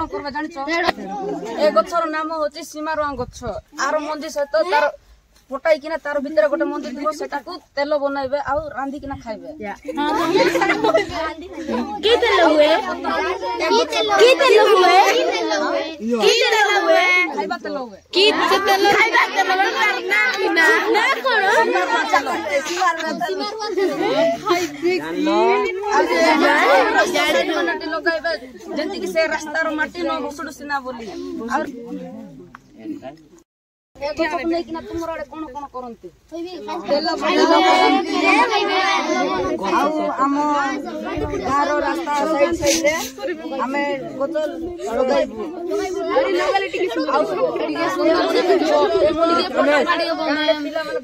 कौन करबा जानिछ ए गछर नाम होची सीमारुआ गछ आरो मंदी सहित तार फटाई किना तार भीतर गोटे मंदी दिबो सेटा को तेल बनाइबे आ रांधी किना खाइबे की तेल हुए खाइबा तेल हुए की तेल खाइबा तेल ना लगाइबे जेंति कि से रास्ता रो माटी न बसुड सिना बोली और तुम कौन कौन करते आम गाँव रास्ता साइड साइड आम गच लगाइबू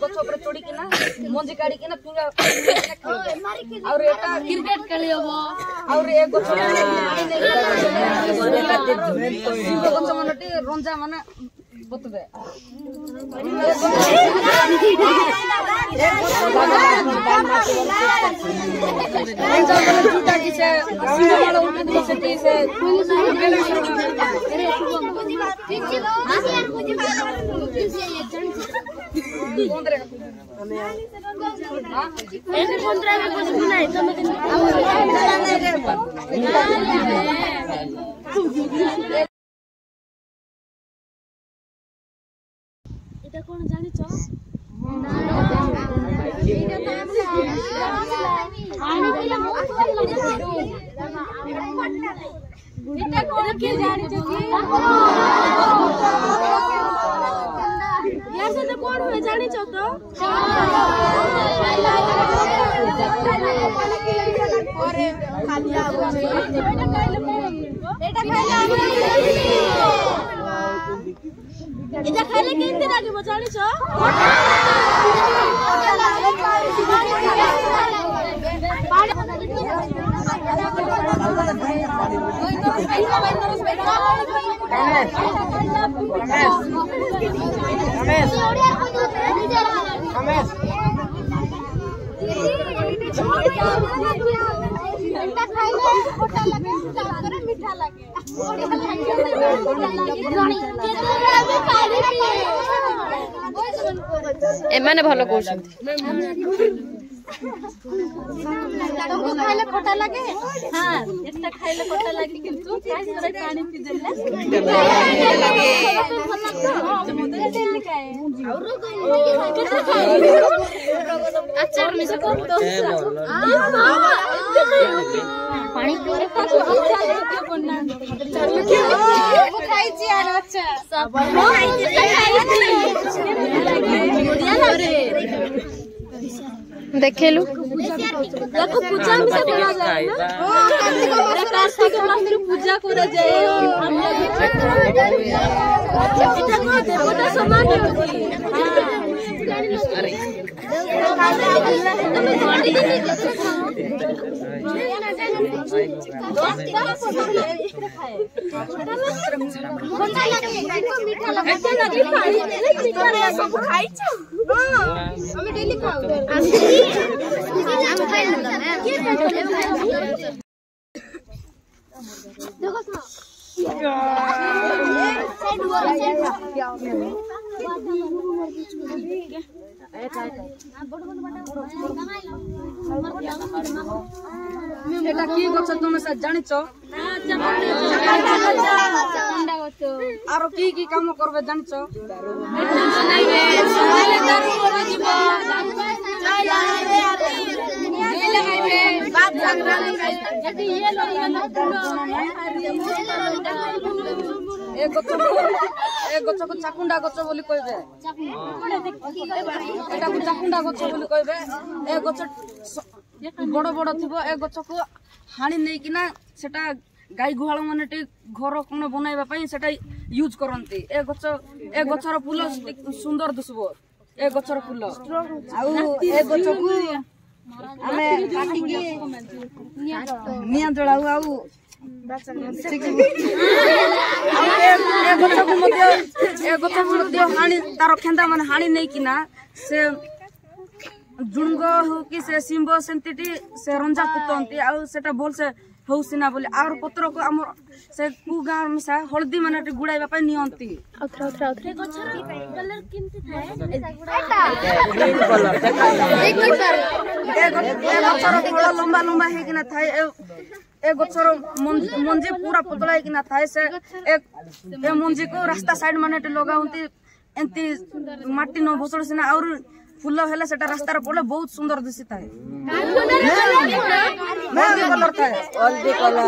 गछ चढ़ी मंजी काढ़ी फिंगा क्रिकेट खेली हम और गछ मन रंजा माने बतबे এটা কোন জানিছ পানি পিলা বহুত ভাল লাগে এটা কোন কি জানিছ কি ইয়ার সাথে কোন হয় জানিছ তো পরে খালিয়া বসে এটা খাইলে কোন এটা খাইলে এটা খাইলে কেমনে লাগিব জানিছ এটা খাইলে খোটা লাগে করে মিঠা লাগে एमाने भलो कहउछन्ति तुमको खाइले खटा लागे हां एटा खाइले खटा लागे किंतु थोड़ा पानी पी देले लागे अचार में से को तो पानी पीरे खाई छी यार अच्छा सब देखेलु देखो पूजा में से करा जाए ना कार्तिक मास में पूजा करा जाए हम लोग এটা को देवता समान होती एटा की गछ तुमे से जानिछ आरो की काम करबे जानिछ ए गछ को चाकुंडा गछ बोली कहबे एटा को चाकुंडा गछ बोली कहबे ए गछ बड़ बड़ थिबो ए गछ को हाणी नै किना सेटा गाई गुहाळ माने टे घर कोन बनाइबा पई सेटा यूज करंती ए गछर फूल सुंदर दिसबो ए गछर फूल आउ ए गछ को हमें काटी के निया जळाउ आउ हाणी तार खेंदा माने हाणी नै किना से जुंग हो कि से सिंबो सेंतिटी से रंजा कुटंती आ सेटा बोल से ହଉ ସିନା ବୋଲି ଆର ପତ୍ରକୁ ଆମର ସେ କୁ ଗାଁ ମିଶା ହଳଦୀ ମାନେ ଗୁଡାଇବା ପାଇଁ ନିଅନ୍ତି। ଏ ଗଛର କଲର କେମିତି ଥାଏ? ଏ ଗଛର ଫଳ ଲମ୍ବା ଲମ୍ବା ହେଇକିନା ଥାଏ। ଏ ଗଛର ମଞ୍ଜି ପୁରା ପତଳା ହେଇକିନା ଥାଏ। ସେ ଏ ମଞ୍ଜିକୁ ରାସ୍ତା ସାଇଡ ମାନେ ଲଗାଉନ୍ତି। ଏମିତି ମାଟି ନ ଭସଳ ସିନା ଆହୁରି ଫୁଲ ହେଲେ ସେଟା ରାସ୍ତାରେ ପଡିଲେ ବହୁତ ସୁନ୍ଦର ଦିଶିଥାଏ। ମେହେନ୍ଦି କଲର ଥାଏ। हल्दी कलर